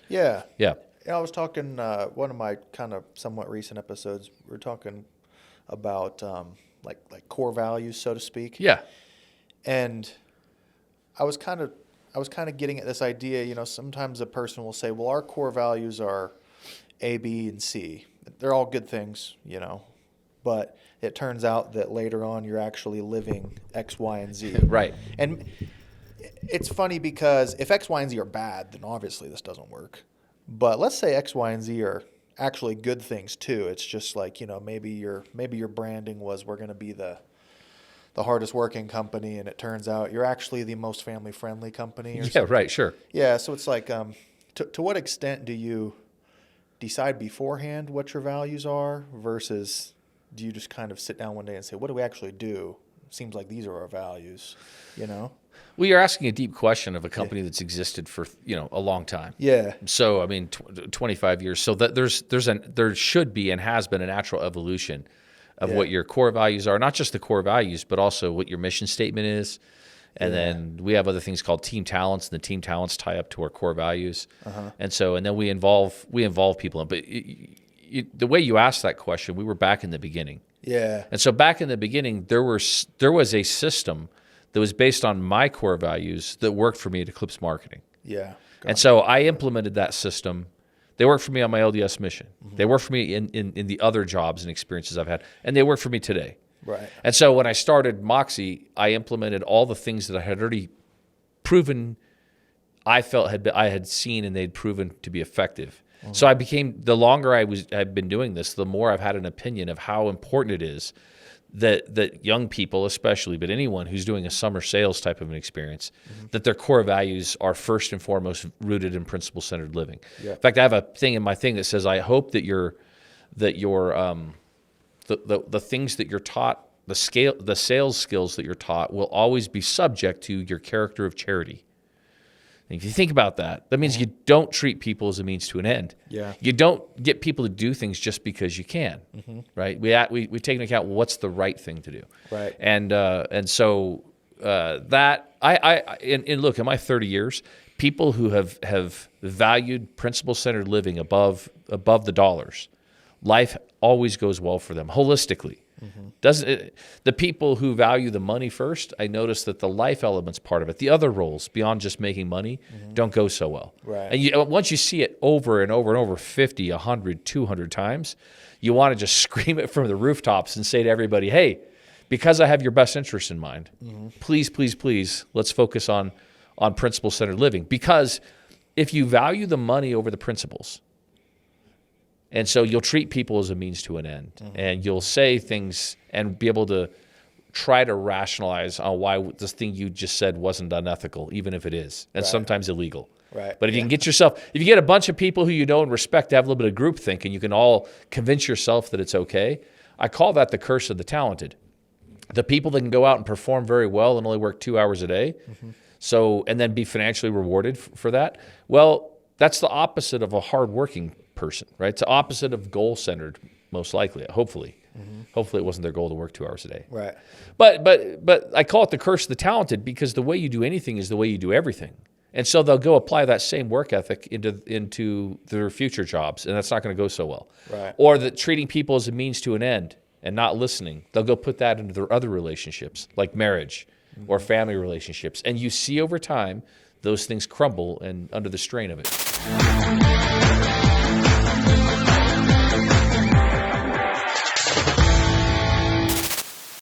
Yeah. Yeah. Yeah, I was talking, one of my kind of somewhat recent episodes, we were talking about like core values, so to speak. Yeah. And I was kind of getting at this idea, sometimes a person will say, well, our core values are A, B, and C. They're all good things, but it turns out that later on you're actually living X, Y, and Z. Right. And it's funny because if X, Y, and Z are bad, then obviously this doesn't work. But let's say X, Y, and Z are actually good things too. It's just like, maybe your branding was we're going to be the hardest working company, and it turns out you're actually the most family friendly company. Or something. Right, sure. Yeah, so it's like, to what extent do you decide beforehand what your values are versus do you just kind of sit down one day and say, what do we actually do? Seems like these are our values, Well, you're asking a deep question of a company that's existed for, a long time. Yeah. So, I mean, 25 years. So that there should be and has been a natural evolution of what your core values are, not just the core values, but also what your mission statement is. And then we have other things called team talents, and the team talents tie up to our core values. And then we involve people. But the way you asked that question, we were back in the beginning. Yeah. And so back in the beginning, there was a system that was based on my core values that worked for me at Eclipse Marketing. Yeah. And so I implemented that system. They work for me on my LDS mission. They work for me in the other jobs and experiences I've had, and they work for me today. Right. And so when I started Moxie, I implemented all the things that I had already proven I had seen and they'd proven to be effective. So I became, the longer I've been doing this, the more I've had an opinion of how important it is that young people especially, but anyone who's doing a summer sales type of an experience, that their core values are first and foremost rooted in principle-centered living. Yeah. In fact, I have a thing in my thing that says, I hope that the things that you're taught, the sales skills that you're taught will always be subject to your character of charity. And if you think about that, that means you don't treat people as a means to an end. Yeah. You don't get people to do things just because you can, right? We take into account what's the right thing to do. Right. And so that and look, in my 30 years, people who have valued principle-centered living above the dollars, life always goes well for them holistically. The people who value the money first, I notice that the life element's part of it. The other roles beyond just making money don't go so well. Right. And once you see it over and over and over 50, 100, 200 times, you want to just scream it from the rooftops and say to everybody, hey, because I have your best interest in mind, please, please, please, let's focus on principle-centered living. Because if you value the money over the principles, and so you'll treat people as a means to an end, and you'll say things and be able to try to rationalize on why this thing you just said wasn't unethical, even if it is, and sometimes illegal. Right. But if you can if you get a bunch of people who you know and respect to have a little bit of groupthink, and you can all convince yourself that it's okay, I call that the curse of the talented. The people that can go out and perform very well and only work 2 hours a day, and then be financially rewarded for that. Well, that's the opposite of a hardworking person, right? It's the opposite of goal-centered, most likely, hopefully. Hopefully it wasn't their goal to work 2 hours a day. Right. But I call it the curse of the talented because the way you do anything is the way you do everything. And so they'll go apply that same work ethic into their future jobs, and that's not going to go so well. Right. Or that treating people as a means to an end and not listening, they'll go put that into their other relationships, like marriage or family relationships. And you see over time, those things crumble and under the strain of it.